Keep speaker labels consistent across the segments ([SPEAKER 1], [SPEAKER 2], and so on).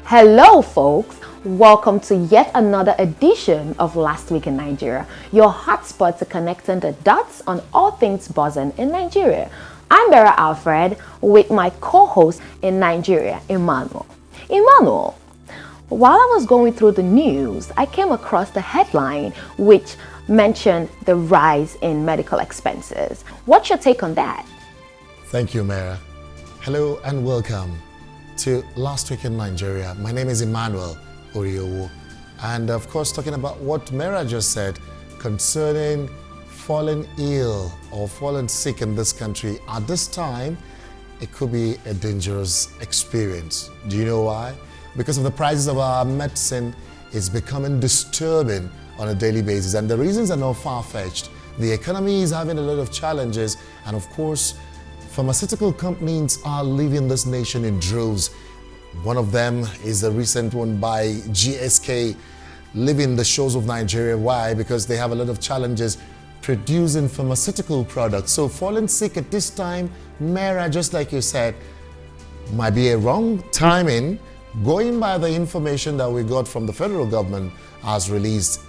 [SPEAKER 1] Hello, folks. Welcome to yet another edition of Last Week in Nigeria, your hotspot to connecting the dots on all things buzzing in Nigeria. I'm Vera Alfred with my co-host in Nigeria, Emmanuel. Emmanuel, while I was going through the news, I came across the headline which mentioned the rise in medical expenses. What's your take on that?
[SPEAKER 2] Thank you, Mara. Hello and welcome to Last Week in Nigeria. My name is Emmanuel Oriowo, and of course talking about what Mara just said concerning falling ill or falling sick in this country. At this time, it could be a dangerous experience. Do you know why? Because of the prices of our medicine is becoming disturbing on a daily basis, and the reasons are not far-fetched. The economy is having a lot of challenges, and of course, pharmaceutical companies are leaving this nation in droves. One of them is the recent one by GSK, leaving the shores of Nigeria. Why? Because they have a lot of challenges producing pharmaceutical products. So falling sick at this time, Mara, just like you said, might be a wrong timing, going by the information that we got from the federal government as released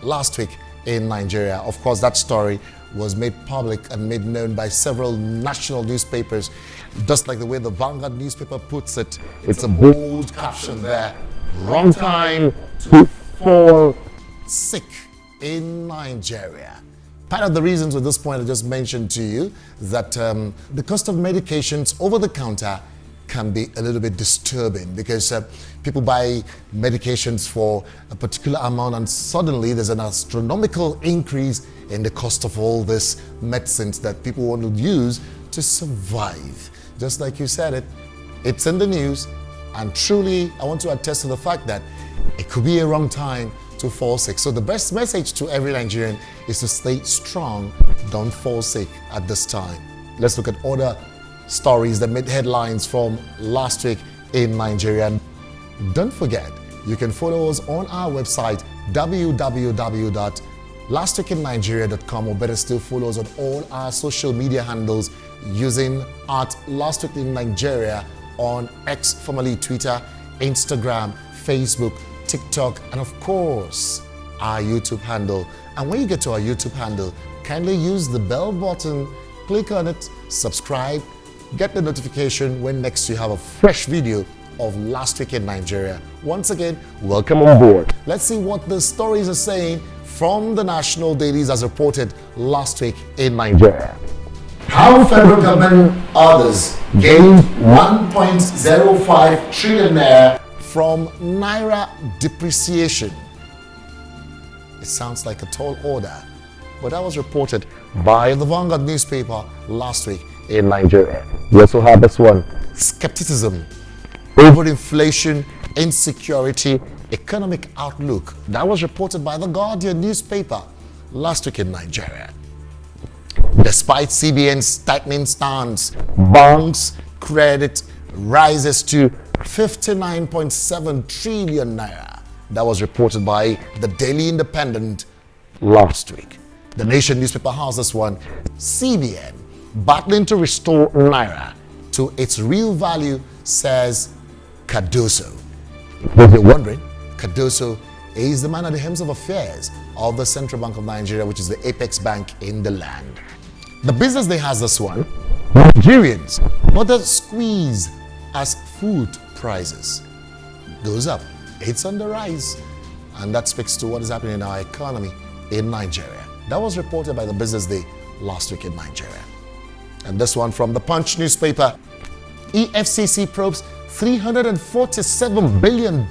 [SPEAKER 2] last week in Nigeria. Of course, that story was made public and made known by several national newspapers. Just like the way the Vanguard newspaper puts it, it's a bold caption there. Wrong time to fall sick in Nigeria. Part of the reasons at this point I just mentioned to you that the cost of medications over the counter can be a little bit disturbing because people buy medications for a particular amount and suddenly there's an astronomical increase in the cost of all these medicines that people want to use to survive. Just like you said it, it's in the news, and truly I want to attest to the fact that it could be a wrong time to fall sick. So the best message to every Nigerian is to stay strong, don't fall sick at this time. Let's look at other stories that made headlines from last week in Nigeria. And don't forget, you can follow us on our website www.lastweekinnigeria.com, or better still, follow us on all our social media handles using @LastWeekInNigeria on X, formerly Twitter, Instagram, Facebook, TikTok, and of course our YouTube handle. And when you get to our YouTube handle, kindly use the bell button, click on it, subscribe, get the notification when next you have a fresh video of Last Week in Nigeria. Once again, welcome on board. Let's see what the stories are saying from the national dailies as reported last week in Nigeria. How federal government others gained 1.05 trillion naira from naira depreciation. It sounds like a tall order, but that was reported by the Vanguard newspaper last week in Nigeria. We also have this one: skepticism over inflation, insecurity, economic outlook. That was reported by the Guardian newspaper last week in Nigeria. Despite CBN's tightening stance, banks' credit rises to 59.7 trillion naira. That was reported by the Daily Independent last week. The Nation newspaper has this one: CBN battling to restore naira to its real value, says Cardoso. If you're wondering, Cardoso is the man at the helm of affairs of the Central Bank of Nigeria, which is the apex bank in the land. The Business Day has this one: Nigerians further squeeze as food prices goes up. It's on the rise, and that speaks to what is happening in our economy in Nigeria. That was reported by the Business Day last week in Nigeria. And this one from the Punch newspaper: EFCC probes $347 billion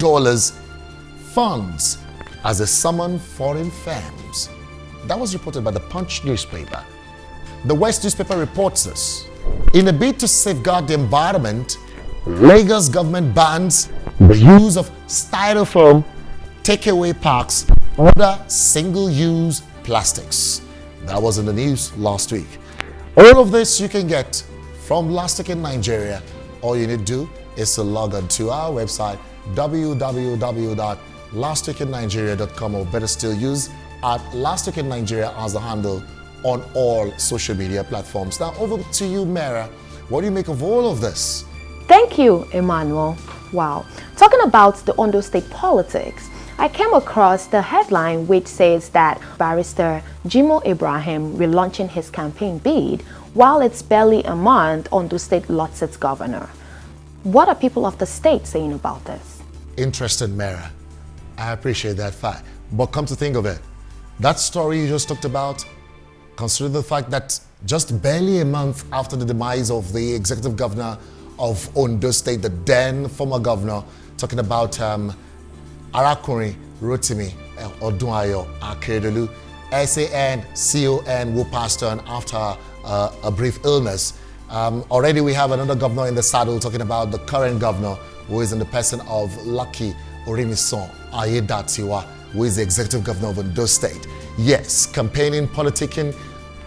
[SPEAKER 2] funds as they summon foreign firms. That was reported by the Punch newspaper. The West newspaper reports this: in a bid to safeguard the environment, Lagos government bans the use of styrofoam, takeaway packs, other single-use plastics. That was in the news last week. All of this you can get from Last Week in Nigeria. All you need to do is to log on to our website www.lastweekinnigeria.com, or better still, use @LastWeekInNigeria as the handle on all social media platforms. Now over to you, Mara. What do you make of all of this?
[SPEAKER 1] Thank you, Emmanuel. Wow. Talking about the Ondo State politics, I came across the headline which says that Barrister Jimo Ibrahim relaunching his campaign bid while it's barely a month Ondo State lost its governor. What are people of the state saying about this?
[SPEAKER 2] Interesting, Mara. I appreciate that fact. But come to think of it, that story you just talked about, consider the fact that just barely a month after the demise of the executive governor of Ondo State, the then former governor, talking about Arakuri Rotimi Odunayo Akeredolu, SAN, CON, who passed on after a brief illness. Already we have another governor in the saddle talking about the current governor, who is in the person of Lucky Orimison Ayedatiwa, who is the executive governor of Ondo State. Yes, campaigning, politicking,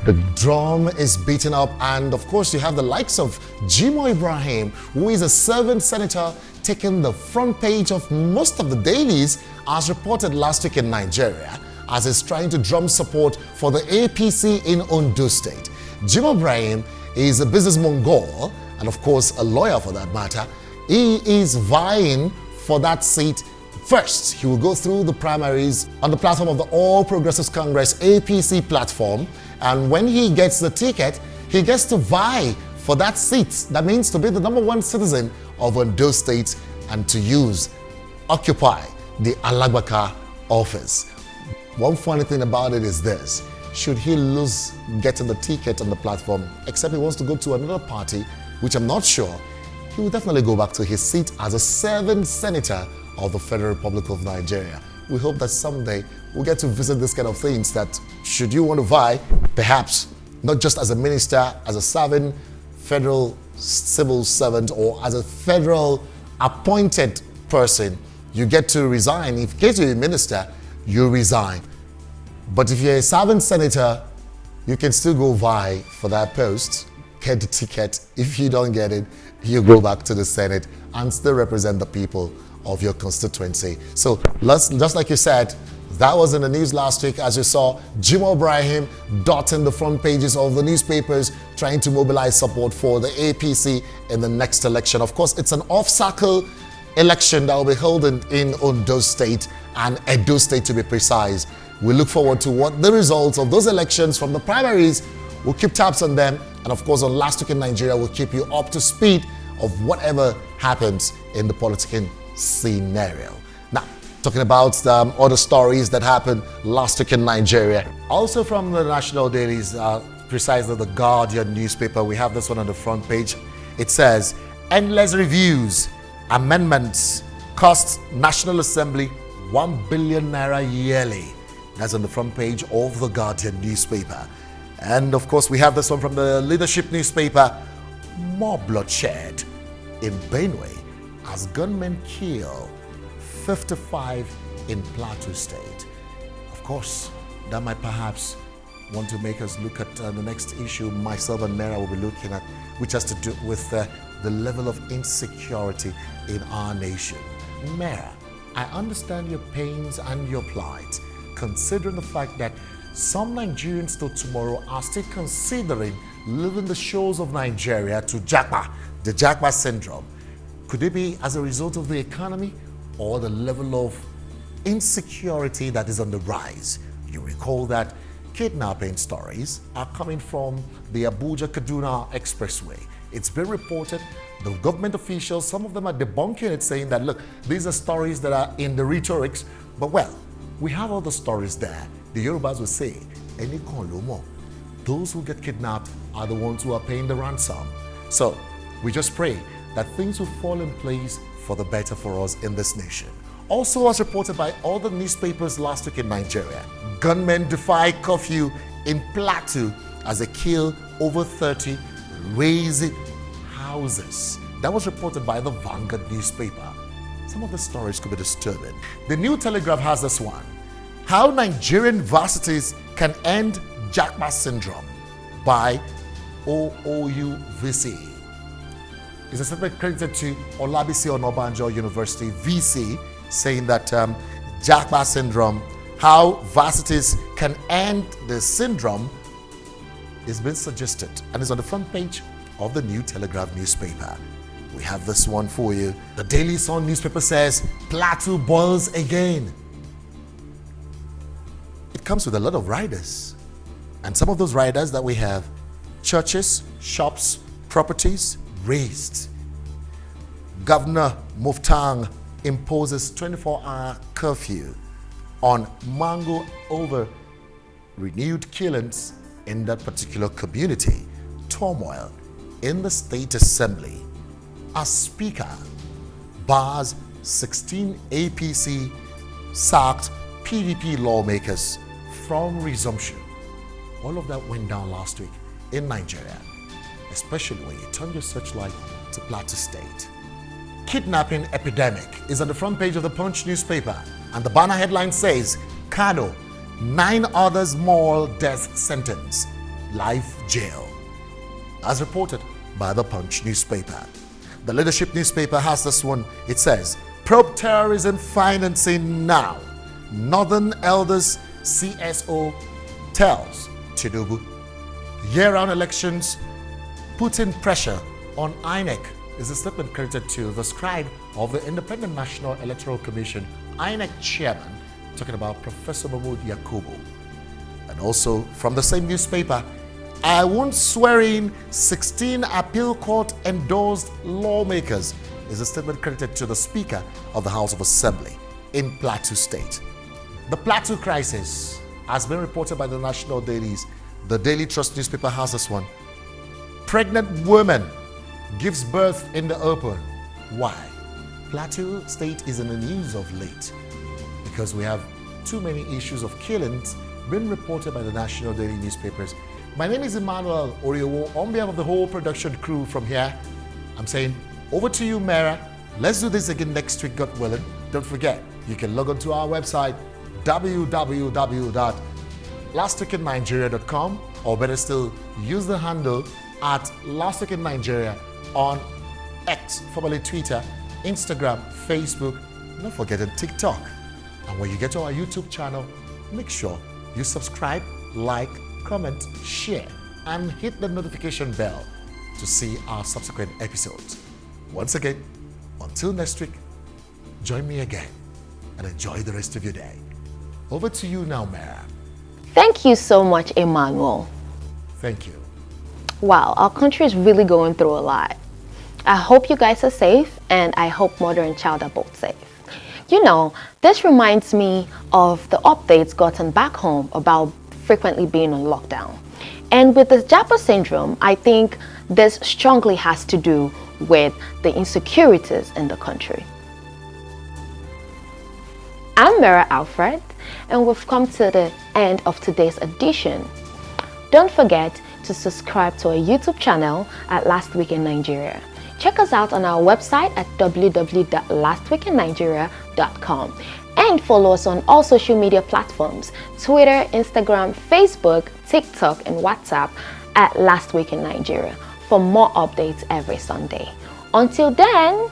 [SPEAKER 2] the drum is beaten up, and of course you have the likes of Jimo Ibrahim, who is a serving senator, taking the front page of most of the dailies, as reported last week in Nigeria, as he's trying to drum support for the APC in Ondo State. Jimo Ibrahim is a business Mongol, and of course a lawyer for that matter. He is vying for that seat. First, he will go through the primaries on the platform of the All Progressives Congress APC platform, and when he gets the ticket, he gets to vie for that seat. That means to be the #1 citizen of Ondo State and to occupy the Alagbaka office. One funny thing about it is this: should he lose getting the ticket on the platform, except he wants to go to another party, which I'm not sure, he will definitely go back to his seat as a serving senator of the Federal Republic of Nigeria. We hope that someday we'll get to visit this kind of things, that should you want to vie, perhaps not just as a minister, as a serving federal civil servant, or as a federal appointed person, you get to resign. In case you're a minister, you resign. But if you're a serving senator, you can still go vie for that post, get the ticket. If you don't get it, you go back to the Senate and still represent the people of your constituency. So just like you said, that was in the news last week, as you saw Jimo Ibrahim dotting the front pages of the newspapers, trying to mobilize support for the APC in the next election. Of course, it's an off-cycle election that will be held in Ondo State and Edo State, to be precise. We look forward to what the results of those elections from the primaries. We'll keep tabs on them, and of course on Last Week in Nigeria, we'll keep you up to speed of whatever happens in the political scenario. Now, talking about other stories that happened last week in Nigeria, also from the national dailies, precisely the Guardian newspaper, we have this one on the front page. It says, endless reviews, amendments cost National Assembly 1 billion naira yearly. That's on the front page of the Guardian newspaper. And of course, we have this one from the Leadership newspaper. More bloodshed in Benue as gunmen kill 55 in Plateau State. Of course, that might perhaps want to make us look at the next issue myself and Mera will be looking at, which has to do with the level of insecurity in our nation. Mera, I understand your pains and your plight, considering the fact that some Nigerians till tomorrow are still considering leaving the shores of Nigeria to Japa, the Japa syndrome. Could it be as a result of the economy or the level of insecurity that is on the rise? You recall that kidnapping stories are coming from the Abuja-Kaduna Expressway. It's been reported, the government officials, some of them are debunking it, saying that, look, these are stories that are in the rhetorics, but well, we have all the stories there. The Yorubas will say, "Eni kon lo mo." Those who get kidnapped are the ones who are paying the ransom. So we just pray that things will fall in place for the better for us in this nation. Also, as reported by all the newspapers last week in Nigeria, gunmen defy curfew in Plateau as they kill over 30 raising houses. That was reported by the Vanguard newspaper. Some of the stories could be disturbing. The New Telegraph has this one. How Nigerian varsities can end Japa syndrome by OOUVC. It's a statement credited to Olabisi Onabanjo University, VC, saying that Japa syndrome, how varsities can end the syndrome, is been suggested and is on the front page of the New Telegraph newspaper. We have this one for you. The Daily Sun newspaper says, Plateau boils again. It comes with a lot of riders. And some of those riders that we have, churches, shops, properties, raised. Governor Muftang imposes 24-hour curfew on Mango over renewed killings in that particular community. Turmoil in the State Assembly. As Speaker bars 16 APC sacked PDP lawmakers from resumption. All of that went down last week in Nigeria, especially when you turn your searchlight to Plateau State. Kidnapping epidemic is on the front page of the Punch newspaper, and the banner headline says, Kano, 9 others more death sentence, life jail. As reported by the Punch newspaper. The Leadership newspaper has this one. It says, probe terrorism financing now. Northern Elders CSO tells Tinubu. Year-round elections putting pressure on INEC is a statement credited to the scribe of the Independent National Electoral Commission, INEC chairman, talking about Professor Mahmoud Yakubu. And also from the same newspaper, I won't swear in 16 appeal court endorsed lawmakers is a statement credited to the Speaker of the House of Assembly in Plateau State. The Plateau crisis has been reported by the national dailies. The Daily Trust newspaper has this one. Pregnant woman gives birth in the open. Why? Plateau State is in the news of late because we have too many issues of killings being reported by the national daily newspapers. My name is Emmanuel Oriowo. On behalf of the whole production crew from here, I'm saying over to you, Mara. Let's do this again next week, God willing. Don't forget, you can log on to our website, www.lastweekinnigeria.com, or better still, use the handle at lastweekinnigeria on X, formerly Twitter, Instagram, Facebook, not forgetting TikTok. And when you get to our YouTube channel, make sure you subscribe, like, comment, share, and hit the notification bell to see our subsequent episodes. Once again, until next week, join me again and enjoy the rest of your day. Over to you now, Mara.
[SPEAKER 1] Thank you so much, Emmanuel.
[SPEAKER 2] Thank you.
[SPEAKER 1] Wow, our country is really going through a lot. I hope you guys are safe, and I hope mother and child are both safe. You know, this reminds me of the updates gotten back home about frequently being on lockdown. And with the Japa syndrome, I think this strongly has to do with the insecurities in the country. I'm Mara Alfred, and we've come to the end of today's edition. Don't forget to subscribe to our YouTube channel at Last Week in Nigeria. Check us out on our website at www.lastweekinnigeria.com and follow us on all social media platforms, Twitter, Instagram, Facebook, TikTok, and WhatsApp at Last Week in Nigeria for more updates every Sunday. Until then,